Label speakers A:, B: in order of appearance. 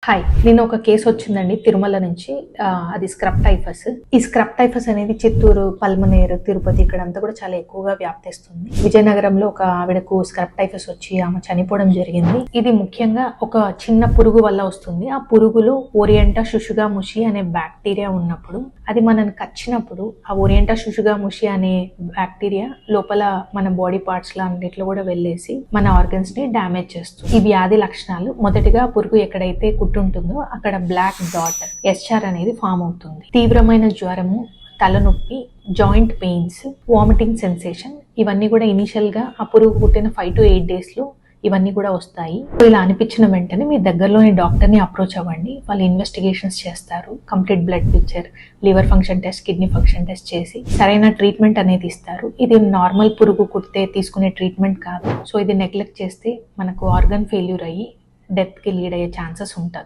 A: Hi, నేను ఒక case వచ్చిందండి తిరుమల నుంచి. అది స్క్రబ్ టైఫస్. ఈ స్క్రబ్ టైఫస్ అనేది చిత్తూరు, పల్మనేరు, తిరుపతి ఇక్కడంతా కూడా చాలా ఎక్కువగా వ్యాప్తిస్తుంది. విజయనగరంలో ఒక ఆవిడకు స్క్రబ్ టైఫస్ వచ్చి ఆమె చనిపోవడం జరిగింది. ఇది ముఖ్యంగా ఒక చిన్న పురుగు వల్ల వస్తుంది. ఆ పురుగులో ఓరియంటా శుషుగాముషి అనే బ్యాక్టీరియా ఉన్నప్పుడు అది మనని కచ్చినప్పుడు ఆ ఓరియంటా శుషుగాముషి అనే బ్యాక్టీరియా లోపల మన బాడీ పార్ట్స్ లో అన్నిట్లో కూడా వెళ్ళేసి మన ఆర్గన్స్ ని డ్యామేజ్ చేస్తుంది. ఈ వ్యాధి లక్షణాలు మొదటిగా పురుగు ఎక్కడైతే ఉంటుందో అక్కడ బ్లాక్ డాట్ ఎస్చార్ అనేది ఫామ్ అవుతుంది. తీవ్రమైన జ్వరము, తలనొప్పి, జాయింట్ పెయిన్స్, వామిటింగ్ సెన్సేషన్ ఇవన్నీ కూడా ఇనిషియల్ గా ఆ పురుగు పుట్టిన 5 to 8 days లో ఇవన్నీ కూడా వస్తాయి. ఇలా అనిపించిన వెంటనే మీ దగ్గరలోని డాక్టర్ ని అప్రోచ్ అవ్వండి. వాళ్ళు ఇన్వెస్టిగేషన్స్ చేస్తారు. Complete blood picture, liver function test, kidney function test చేసి సరైన ట్రీట్మెంట్ అనేది ఇస్తారు. ఇది నార్మల్ పురుగు కుడితే తీసుకునే ట్రీట్మెంట్ కాదు. సో ఇది నెగ్లెక్ట్ చేస్తే మనకు ఆర్గన్ ఫెయిల్యూర్ అయ్యి డెత్ కి లీడ్ అయ్యే ఛాన్సెస్ ఉంటుంది.